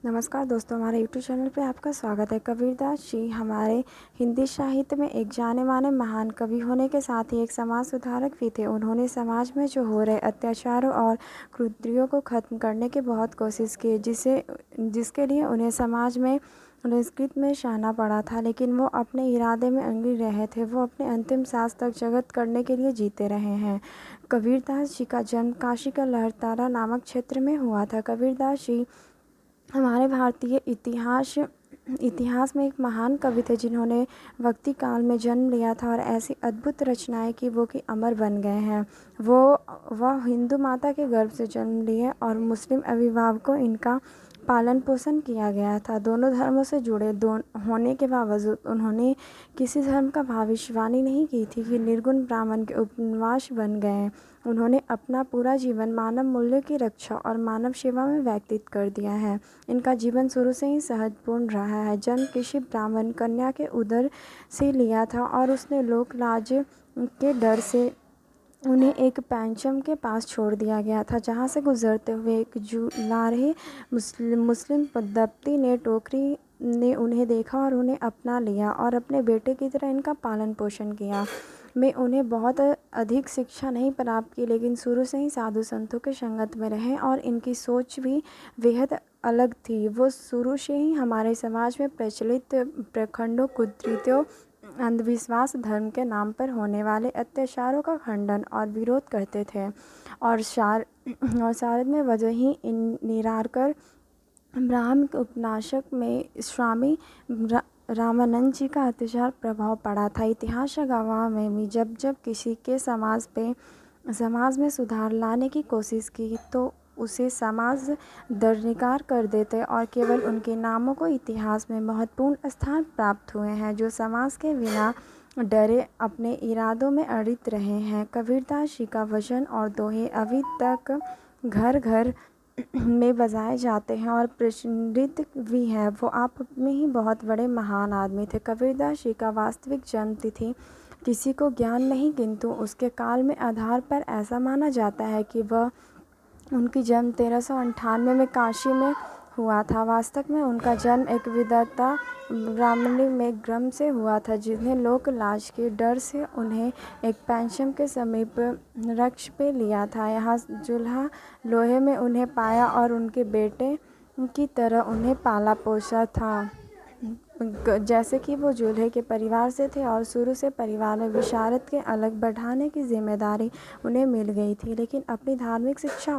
नमस्कार दोस्तों, हमारे यूट्यूब चैनल पे आपका स्वागत है। कबीरदास जी हमारे हिंदी साहित्य में एक जाने माने महान कवि होने के साथ ही एक समाज सुधारक भी थे। उन्होंने समाज में जो हो रहे अत्याचारों और कुरीतियों को ख़त्म करने की बहुत कोशिश की, जिसके लिए उन्हें समाज में निष्कृत में सहना पड़ा था। लेकिन वो अपने इरादे में अड़े रहे थे। वो अपने अंतिम सांस तक जगत करने के लिए जीते रहे हैं। कबीरदास जी का जन्म काशी का लहरतारा नामक क्षेत्र में हुआ था। कबीरदास जी हमारे भारतीय इतिहास में एक महान कवि थे, जिन्होंने वक्ती काल में जन्म लिया था और ऐसी अद्भुत रचनाएं की वो कि अमर बन गए हैं। वह हिंदू माता के गर्भ से जन्म लिए और मुस्लिम अभिभावकों इनका पालन पोषण किया गया था। दोनों धर्मों से जुड़े होने के बावजूद उन्होंने किसी धर्म का भविष्यवाणी नहीं की थी कि निर्गुण ब्राह्मण के उपनिवेश बन गए। उन्होंने अपना पूरा जीवन मानव मूल्यों की रक्षा और मानव सेवा में व्यतीत कर दिया है। इनका जीवन शुरू से ही सहजपूर्ण रहा है। जन्म किसी ब्राह्मण कन्या के उदर से लिया था और उसने लोक लाज के डर से उन्हें एक पैंचम के पास छोड़ दिया गया था, जहां से गुजरते हुए एक जुलारे मुस्लिम दंपति ने टोकरी ने उन्हें देखा और उन्हें अपना लिया और अपने बेटे की तरह इनका पालन पोषण किया। में उन्हें बहुत अधिक शिक्षा नहीं प्राप्त की, लेकिन शुरू से ही साधु संतों के संगत में रहे और इनकी सोच भी बेहद अलग थी। वो शुरू से ही हमारे समाज में प्रचलित प्रखंडों, कुरीतियों, अंधविश्वास, धर्म के नाम पर होने वाले अत्याचारों का खंडन और विरोध करते थे। और शारद में वजह ही इन निराकर ब्राह्म के उपन्यासक में स्वामी रामानंद जी का अत्याचार प्रभाव पड़ा था। इतिहास गवाह में भी जब किसी के समाज में सुधार लाने की कोशिश की तो उसे समाज दरकिनार कर देते और केवल उनके नामों को इतिहास में महत्वपूर्ण स्थान प्राप्त हुए हैं, जो समाज के बिना डरे अपने इरादों में अड़ित रहे हैं। कबीरदास जी का वचन और दोहे अभी तक घर घर में बजाए जाते हैं और प्रचलित भी हैं। वो आप में ही बहुत बड़े महान आदमी थे। कबीरदास जी का वास्तविक जन्म तिथि किसी को ज्ञान नहीं, किंतु उसके काल में आधार पर ऐसा माना जाता है कि वह उनकी जन्म 1398 में काशी में हुआ था। वास्तव में उनका जन्म एक विधवा ब्राह्मणी में ग्रम से हुआ था, जिन्हें लोक लाज के डर से उन्हें एक पैंचम के समीप वृक्ष पे लिया था। यहाँ चूल्हा लोहे में उन्हें पाया और उनके बेटे की तरह उन्हें पाला पोसा था, जैसे कि वो दूल्हे के परिवार से थे और शुरू से परिवार में विशारद के अलग बढ़ाने की जिम्मेदारी उन्हें मिल गई थी। लेकिन अपनी धार्मिक शिक्षा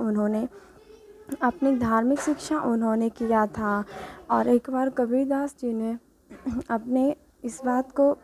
उन्होंने किया था। और एक बार कबीरदास जी ने अपने इस बात को